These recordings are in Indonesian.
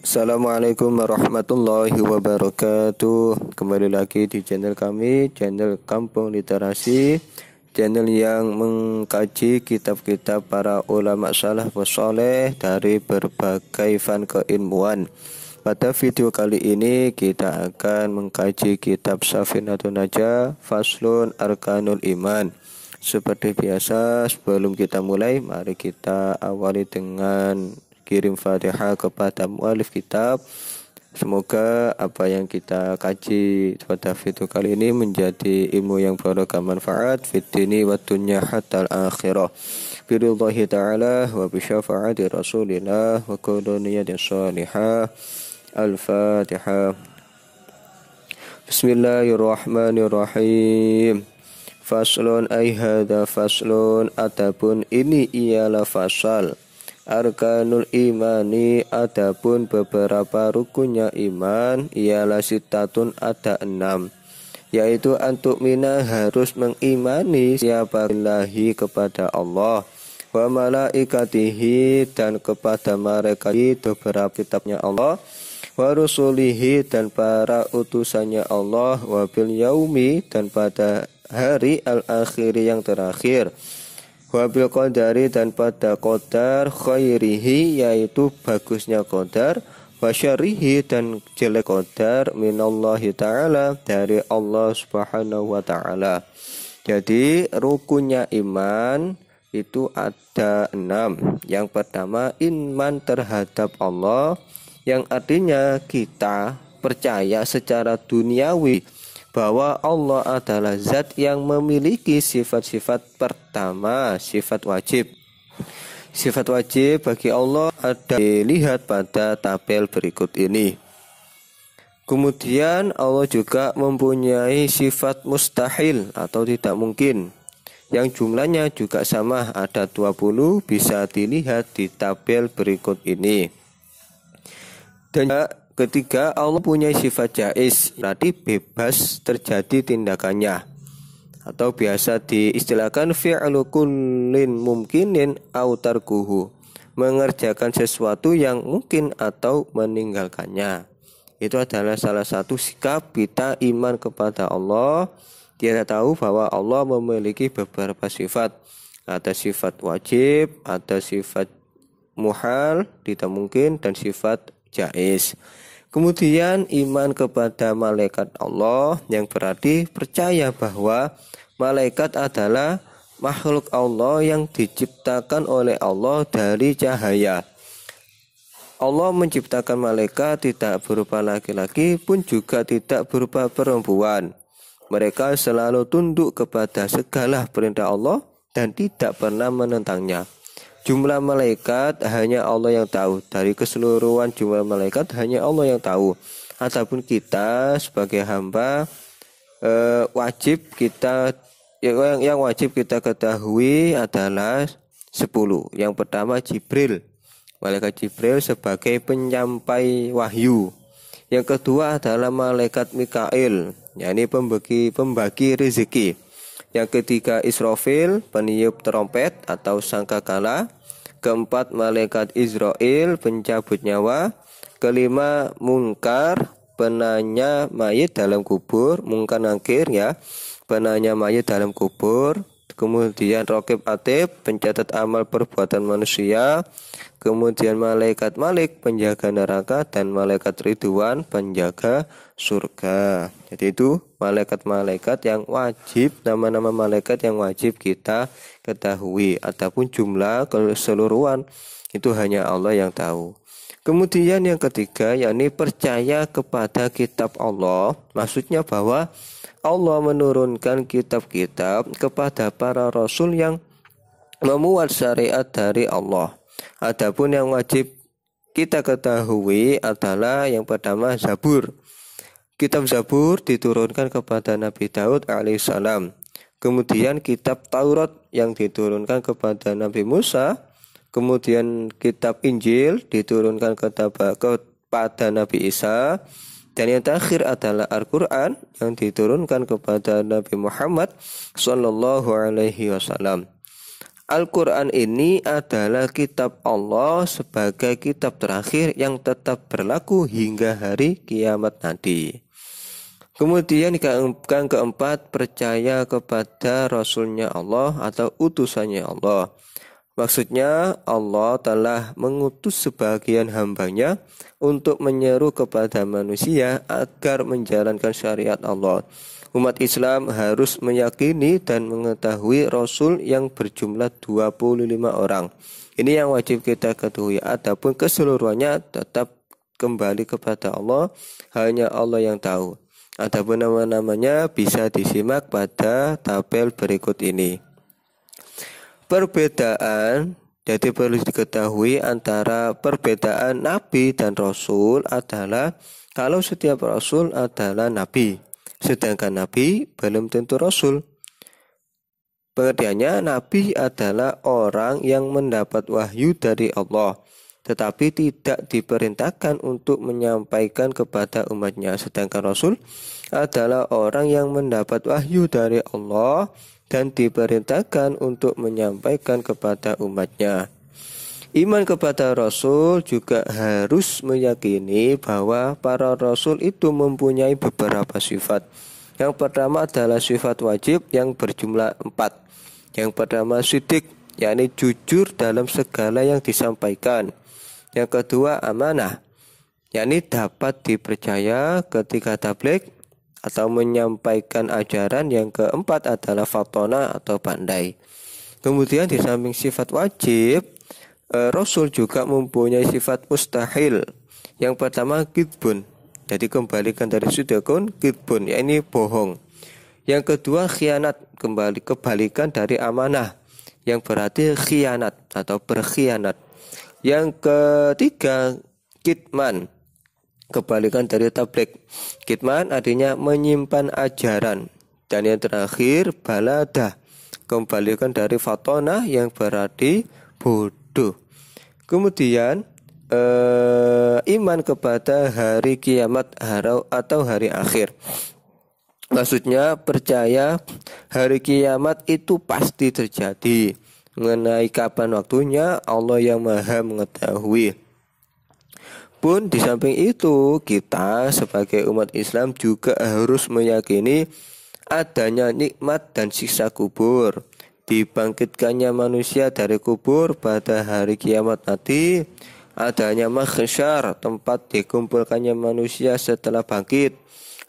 Assalamualaikum warahmatullahi wabarakatuh. Kembali lagi di channel kami, channel Kampung Literasi, channel yang mengkaji kitab-kitab para ulama salaf wassaleh dari berbagai fan keilmuan. Pada video kali ini kita akan mengkaji kitab Safinatun Najah Faslun Arkanul Iman. Seperti biasa, sebelum kita mulai, mari kita awali dengan kirim Fatihah kepada mualif kitab. Semoga apa yang kita kaji pada video kali ini menjadi ilmu yang barokah manfaat fid dini wa dunya hatta al-akhirah. Biridhahi ta'ala wa bi syafaati Rasulillah wa quduniyatin shalihah. Al-Fatihah. Bismillahirrahmanirrahim. Faslun ay hadza faslun, adapun ini ialah fasal. Arkanul imani, adapun beberapa rukunnya iman ialah sitatun, ada 6, yaitu antuk mina, harus mengimani siapa billahi, kepada Allah, wa malaikatihi, dan kepada mereka itu beberapa kitabnya Allah, wa rusulihi, dan para utusannya Allah, wa bil yaumi, dan pada hari al-akhiri, yang terakhir, wabil qadari, dan pada qadar, khairihi, yaitu bagusnya qadar, wasyarihi, dan jelek qadar, minallahi ta'ala, dari Allah subhanahu wa ta'ala. Jadi rukunnya iman itu ada 6. Yang pertama, iman terhadap Allah, yang artinya kita percaya secara duniawi bahwa Allah adalah zat yang memiliki sifat-sifat. Pertama, sifat wajib. Sifat wajib bagi Allah ada dilihat pada tabel berikut ini. Kemudian Allah juga mempunyai sifat mustahil atau tidak mungkin, yang jumlahnya juga sama, ada 20, bisa dilihat di tabel berikut ini. Dan ketiga, Allah punya sifat jaiz, berarti bebas terjadi tindakannya, atau biasa diistilahkan fi'lu kullin mumkinin au tarkuhu, mengerjakan sesuatu yang mungkin atau meninggalkannya. Itu adalah salah satu sikap kita iman kepada Allah. Kita tahu bahwa Allah memiliki beberapa sifat. Ada sifat wajib, ada sifat muhal, tidak mungkin, dan sifat jaiz. Kemudian iman kepada malaikat Allah, yang berarti percaya bahwa malaikat adalah makhluk Allah yang diciptakan oleh Allah dari cahaya. Allah menciptakan malaikat tidak berupa laki-laki pun juga tidak berupa perempuan. Mereka selalu tunduk kepada segala perintah Allah dan tidak pernah menentangnya. Jumlah malaikat hanya Allah yang tahu. Dari keseluruhan jumlah malaikat hanya Allah yang tahu. Adapun kita sebagai hamba, wajib kita yang wajib kita ketahui adalah 10. Yang pertama, Jibril. Malaikat Jibril sebagai penyampai wahyu. Yang kedua adalah malaikat Mikail, yakni pembagi rezeki. Yang ketiga, Israfil, peniup trompet atau sangkakala. Keempat, malaikat Israel, pencabut nyawa. Kelima, Munkar, penanya mayit dalam kubur. Munkar Nakir, ya, penanya mayit dalam kubur. Kemudian Raqib Atid, pencatat amal perbuatan manusia. Kemudian malaikat Malik, penjaga neraka, dan malaikat Ridwan, penjaga surga. Jadi itu malaikat-malaikat yang wajib, nama-nama malaikat yang wajib kita ketahui. Adapun jumlah keseluruhan itu hanya Allah yang tahu. Kemudian yang ketiga, yakni percaya kepada kitab Allah. Maksudnya bahwa Allah menurunkan kitab-kitab kepada para rasul yang memuat syariat dari Allah. Adapun yang wajib kita ketahui adalah yang pertama, Zabur. Kitab Zabur diturunkan kepada Nabi Daud alaihissalam. Kemudian kitab Taurat yang diturunkan kepada Nabi Musa. Kemudian kitab Injil diturunkan kepada Nabi Isa. Dan yang terakhir adalah Al-Quran yang diturunkan kepada Nabi Muhammad sallallahu alaihi wasallam. Al-Quran ini adalah kitab Allah sebagai kitab terakhir yang tetap berlaku hingga hari kiamat nanti. Kemudian yang keempat, percaya kepada Rasulnya Allah atau utusannya Allah. Maksudnya Allah telah mengutus sebagian hambanya untuk menyeru kepada manusia agar menjalankan syariat Allah. Umat Islam harus meyakini dan mengetahui Rasul yang berjumlah 25 orang. Ini yang wajib kita ketahui. Adapun keseluruhannya tetap kembali kepada Allah. Hanya Allah yang tahu. Adapun nama-namanya bisa disimak pada tabel berikut ini. Perbedaan, jadi perlu diketahui antara perbedaan Nabi dan Rasul adalah kalau setiap Rasul adalah Nabi. Sedangkan Nabi belum tentu Rasul. Pengertiannya, Nabi adalah orang yang mendapat wahyu dari Allah, tetapi tidak diperintahkan untuk menyampaikan kepada umatnya. Sedangkan Rasul adalah orang yang mendapat wahyu dari Allah dan diperintahkan untuk menyampaikan kepada umatnya. Iman kepada Rasul juga harus meyakini bahwa para Rasul itu mempunyai beberapa sifat. Yang pertama adalah sifat wajib yang berjumlah 4. Yang pertama sidik, yakni jujur dalam segala yang disampaikan. Yang kedua amanah, yakni dapat dipercaya ketika tabligh atau menyampaikan ajaran. Yang keempat adalah fatona atau pandai. Kemudian di samping sifat wajib, Rasul juga mempunyai sifat mustahil. Yang pertama kidbun, jadi kembalikan dari sudakun, kidbun, yakni bohong. Yang kedua khianat, kebalikan dari amanah, yang berarti khianat atau berkhianat. Yang ketiga kitman, kebalikan dari tabligh. Kitman artinya menyimpan ajaran. Dan yang terakhir baladah, kembalikan dari fatona yang berarti bodoh. Kemudian iman kepada hari kiamat atau hari akhir. Maksudnya percaya hari kiamat itu pasti terjadi. Mengenai kapan waktunya Allah yang maha mengetahui. Pun di samping itu kita sebagai umat Islam juga harus meyakini adanya nikmat dan siksa kubur, dibangkitkannya manusia dari kubur pada hari kiamat nanti, adanya mahsyar, tempat dikumpulkannya manusia setelah bangkit,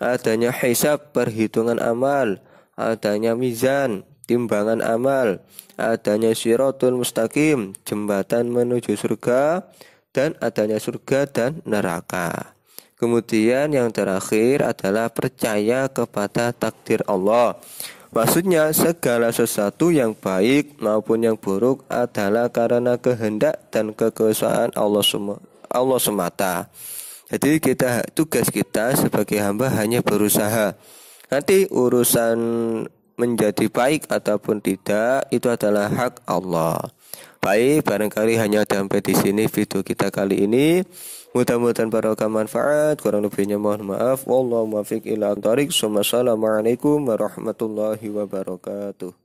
adanya hisab, perhitungan amal, adanya mizan, timbangan amal, adanya siratul mustaqim, jembatan menuju surga, dan adanya surga dan neraka. Kemudian yang terakhir adalah percaya kepada takdir Allah. Maksudnya segala sesuatu yang baik maupun yang buruk adalah karena kehendak dan kekuasaan Allah semata. Jadi tugas kita sebagai hamba hanya berusaha. Nanti urusan menjadi baik ataupun tidak itu adalah hak Allah. Baik, barangkali hanya sampai di sini video kita kali ini. Mudah-mudahan barokah manfaat. Kurang lebihnya mohon maaf. Wallahu muwaffiq ila thoriq. Wassalamualaikum warahmatullahi wabarakatuh.